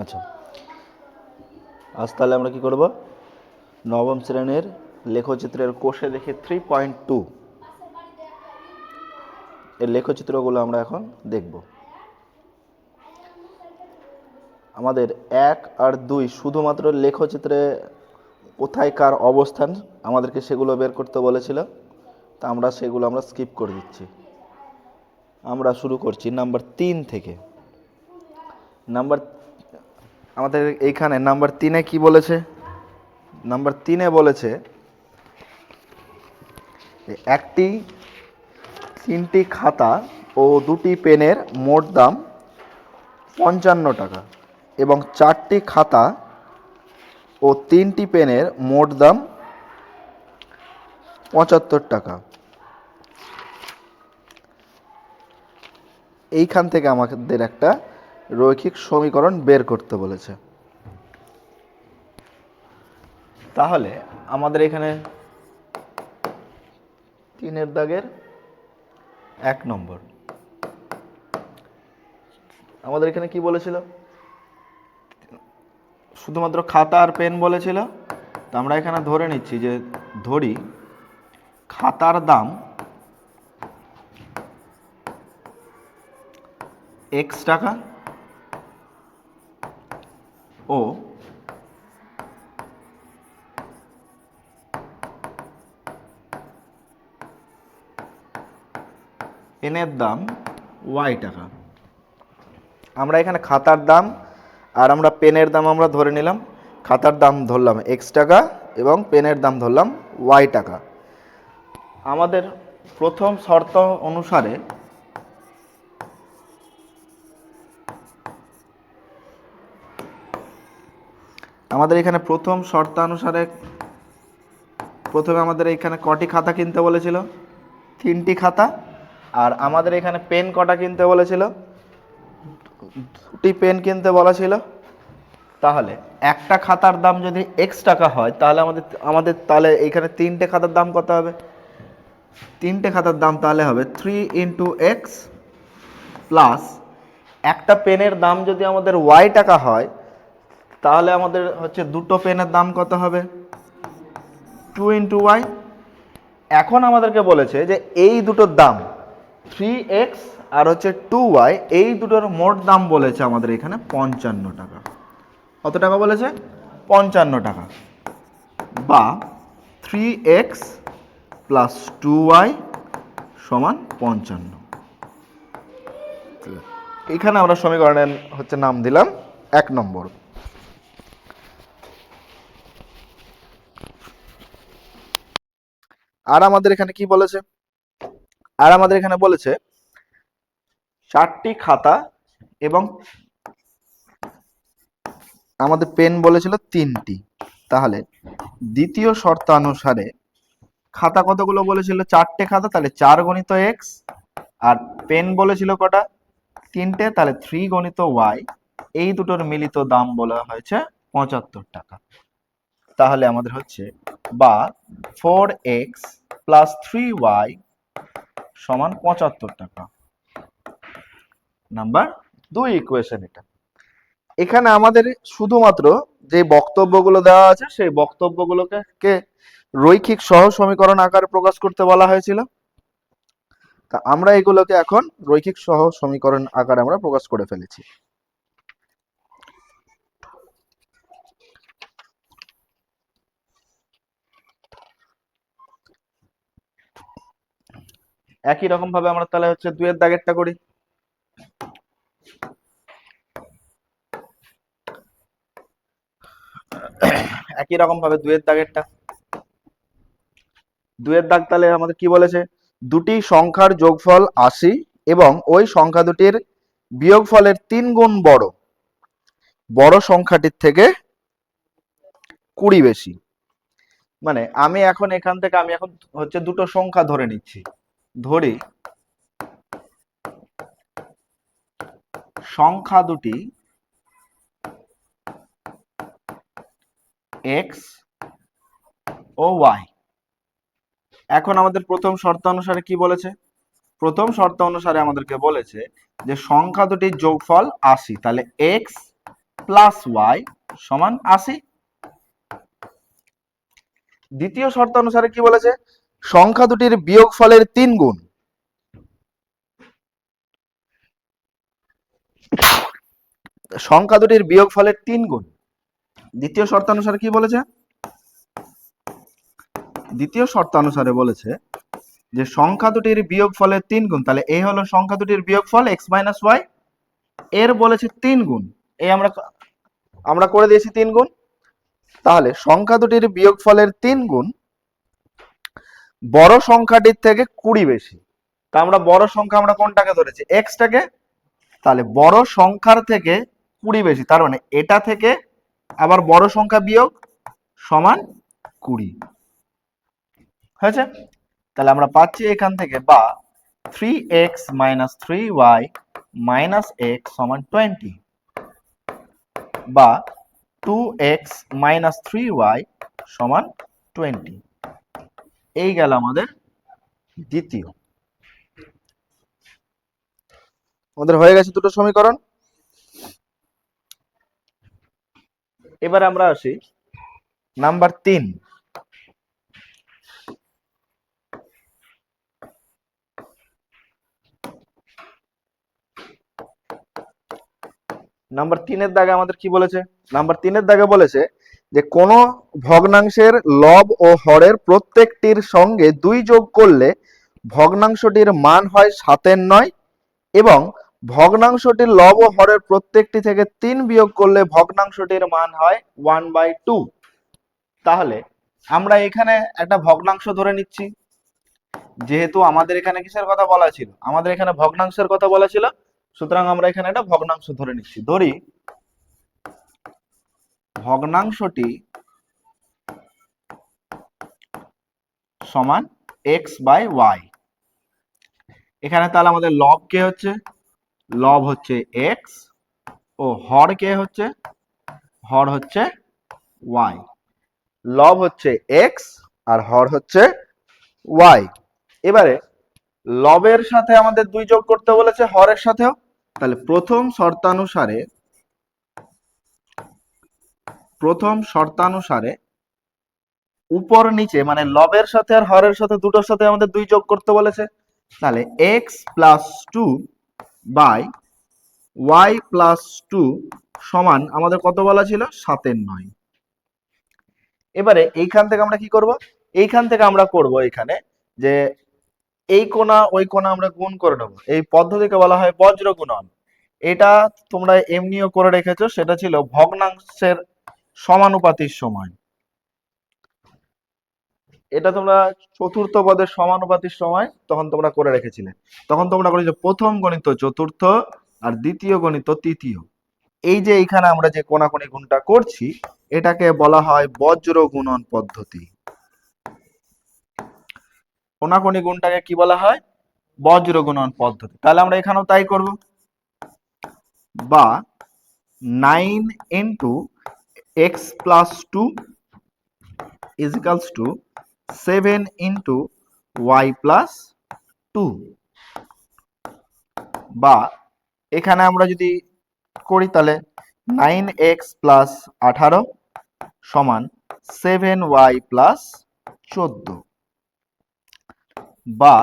আচ্ছা, আজ তাহলে আমরা কি করব, নবম শ্রেণীর লেখচিত্রের কোষে দেখে 3.2 এর লেখচিত্রগুলো আমরা এখন দেখব। আমাদের 1 আর 2 শুধুমাত্র লেখচিত্রে কোথায় কার অবস্থান আমাদেরকে সেগুলো বের করতে বলেছিল, তা আমরা সেগুলো স্কিপ করে দিচ্ছি। আমরা শুরু করছি নাম্বার 3 থেকে। নাম্বার আমাদের এইখানে নাম্বার 3-এ কি বলেছে? নাম্বার 3-এ বলেছে একটি 3টি খাতা ও 2টি পেনের মোট দাম 55 টাকা এবং 4টি খাতা ও 3টি পেনের মোট দাম 75 টাকা। এইখান থেকে আমাদের একটা রৈখিক সমীকরণ বের করতে বলেছে। তাহলে আমাদের এখানে 3-এর দাগের 1 নম্বর, আমাদের এখানে কি বলেছিল? শুধুমাত্র খাতা আর পেন বলেছিল। তো আমরা এখানে ধরে নিচ্ছি যে ধরি খাতার দাম x টাকা ও পেনের দাম y টাকা। আমরা এখানে খাতার দাম আর আমরা পেনের দাম আমরা ধরে নিলাম। খাতার দাম ধরলাম x টাকা এবং পেনের দাম ধরলাম y টাকা। আমাদের প্রথম শর্ত অনুসারে প্রথমে আমাদের এখানে কটি খাতা কিনতে বলেছিল? 3টি খাতা। আর আমাদের এখানে পেন কটা কিনতে বলেছিল? 2টি পেন কিনতে বলা ছিল। তাহলে একটা খাতার দাম যদি x টাকা হয় তাহলে আমাদের তাহলে এখানে 3টে খাতার দাম কত হবে? 3টে খাতার দাম তাহলে হবে 3 × x প্লাস একটা পেনের দাম যদি আমাদের y টাকা হয় তাহলে আমাদের হচ্ছে দুটো পেনের দাম কত হবে? 2 × y। এখন আমাদেরকে বলেছে যে এই দুটোর দাম 3x আর হচ্ছে 2y, এই দুটোর মোট দাম বলেছে আমাদের এখানে 55 টাকা। কত টাকা বলেছে? 55 টাকা, বা 3x প্লাস 2y সমান 55। এখানে আমরা সমীকরণের হচ্ছে নাম দিলাম 1 নম্বর। আর আমাদের এখানে কি বলেছে? আর আমাদের এখানে বলেছে 4টি খাতা এবং আমাদের পেন বলেছিল 3টি। তাহলে দ্বিতীয় শর্তানুসারে খাতা কতগুলো বলেছিল? 4টে খাতা, তাহলে 4 × x। আর পেন বলেছিল কটা? 3টে, তাহলে 3 × y। এই দুটোর মিলিত দাম বলা হয়েছে 75 টাকা। তাহলে আমাদের হচ্ছে বা 4x প্লাস 3y সমান 75 টাকা। নাম্বার 2 ইকুয়েশন এটা। এখানে আমাদের শুধুমাত্র যে বক্তব্যগুলো দেওয়া আছে সেই বক্তব্যগুলোকে রৈখিক সহ সমীকরণ আকারে প্রকাশ করতে বলা হয়েছিল। তা আমরা এগুলোকে এখন রৈখিক সহ সমীকরণ আকারে আমরা প্রকাশ করে ফেলেছি। একই রকম ভাবে আমরা তাহলে হচ্ছে 2-এর দাগেরটা করি। একই রকম ভাবে 2-এর দাগেরটা। 2-এর দাগ তাহলে আমাদের কি বলেছে? দুটি সংখ্যার যোগফল 80 এবং ওই সংখ্যা দুটির বিয়োগফলের 3 গুণ বড় সংখ্যাটির থেকে 20 বেশি। মানে আমি এখন এখান থেকে হচ্ছে দুটো সংখ্যা ধরে নিচ্ছি। ধরি সংখ্যা দুটি x ও y। এখন আমাদের প্রথম শর্ত অনুসারে কি বলেছে? প্রথম শর্ত অনুসারে আমাদেরকে বলেছে যে সংখ্যা দুটির যোগফল 80, তাহলে x প্লাস ওয়াই সমান 80। দ্বিতীয় শর্ত অনুসারে কি বলেছে, সংখ্যা দুটির বিয়োগফলের 3 গুণ। সংখ্যা দুটির বিয়োগফলের 3 গুণ। দ্বিতীয় শর্তানুসারে কি বলেছে, দ্বিতীয় শর্তানুসারে বলেছে যে সংখ্যা দুটির বিয়োগফলের 3 গুণ। তাহলে এই হলো সংখ্যা দুটির বিয়োগফল x মাইনাস ওয়াই, এর বলেছে 3 গুণ। এই আমরা করে দিয়েছি 3 গুণ। তাহলে সংখ্যা দুটির বিয়োগফলের 3 গুণ বড় সংখ্যাটির থেকে 20 বেশি। তা আমরা বড় সংখ্যা আমরা কোনটাকে ধরেছি, x টাকে। তাহলে বড় সংখ্যার থেকে 20 বেশি, তার মানে এটা থেকে আবার বড় সংখ্যা বিয়োগ সমান 20 হয়েছে। তাহলে আমরা পাচ্ছি এখান থেকে, বা 3x minus 3y minus x সমান 20, বা 2x মাইনাস 3y সমান 20। এই গেল আমাদের দ্বিতীয়। আমাদের হয়ে গেছে দুটো সমীকরণ। এবার আমরা আসি নাম্বার 3। নাম্বার 3-এর দাগে আমাদের কি বলেছে, নাম্বার 3-এর দাগে বলেছে যে কোন ভগ্নাংশের লব ও হরের প্রত্যেকটির সঙ্গে 2 যোগ করলে ভগ্নাংশটির মান হয় 7/9, এবং ভগ্নাংশটির লব ও হরের প্রত্যেকটি থেকে 3 বিয়োগ করলে ভগ্নাংশটির মান হয় 1/2। তাহলে আমরা এখানে একটা ভগ্নাংশ ধরে নিচ্ছি, যেহেতু আমাদের এখানে কিসের কথা বলা ছিল, আমাদের এখানে ভগ্নাংশের কথা বলা ছিল, সুতরাং আমরা এখানে একটা ভগ্নাংশ ধরে নিচ্ছি। ধরি ভগ্নাংশটি সমান x/y। এখানে তাহলে আমাদের লব কে হচ্ছে, লব হচ্ছে x, ও হর কে হচ্ছে, হর হচ্ছে y। লব হচ্ছে x আর হর হচ্ছে y। এবারে লবের সাথে আমাদের 2 যোগ করতে বলেছে, হরের সাথেও। তাহলে প্রথম শর্তানুসারে উপর নিচে মানে লবের সাথে আর হরের সাথে দুটোর সাথে আমাদের 2 যোগ করতে বলেছে। তাহলে x plus 2 by y plus 2 সমান আমাদের কত বলা ছিল, 7/9। এবারে এইখান থেকে আমরা কি করব, এইখান থেকে আমরা করব এখানে যে এই কোণা ওই কোণা আমরা গুণ করে নেব। এই পদ্ধতিকে বলা হয় বজ্র গুণন। এটা তোমরা এমনিও করে রেখেছো, সেটা ছিল ভগ্নাংশের সমানুপাতির সময়। এটা তোমরা চতুর্থ পদের সমানুপাতির সময় তখন তোমরা করে রেখেছিলে। তখন তোমরা করেছো প্রথম গণিত চতুর্থ আর দ্বিতীয় গণিত তৃতীয়। এই যে এইখানে আমরা যে কোণাকুণি গুণটা করছি, এটাকে বলা হয় বজ্র গুণন পদ্ধতি। কোণাকুণি গুণটাকে কি বলা হয়, বজ্র গুণন পদ্ধতি। তাহলে আমরা এখানেও তাই করব, বা 9 into x plus 2 is equals to 7 into y plus 2, বা এখানে আমরা যদি করি তাহলে 9x plus 18 সমান 7y plus 14, বা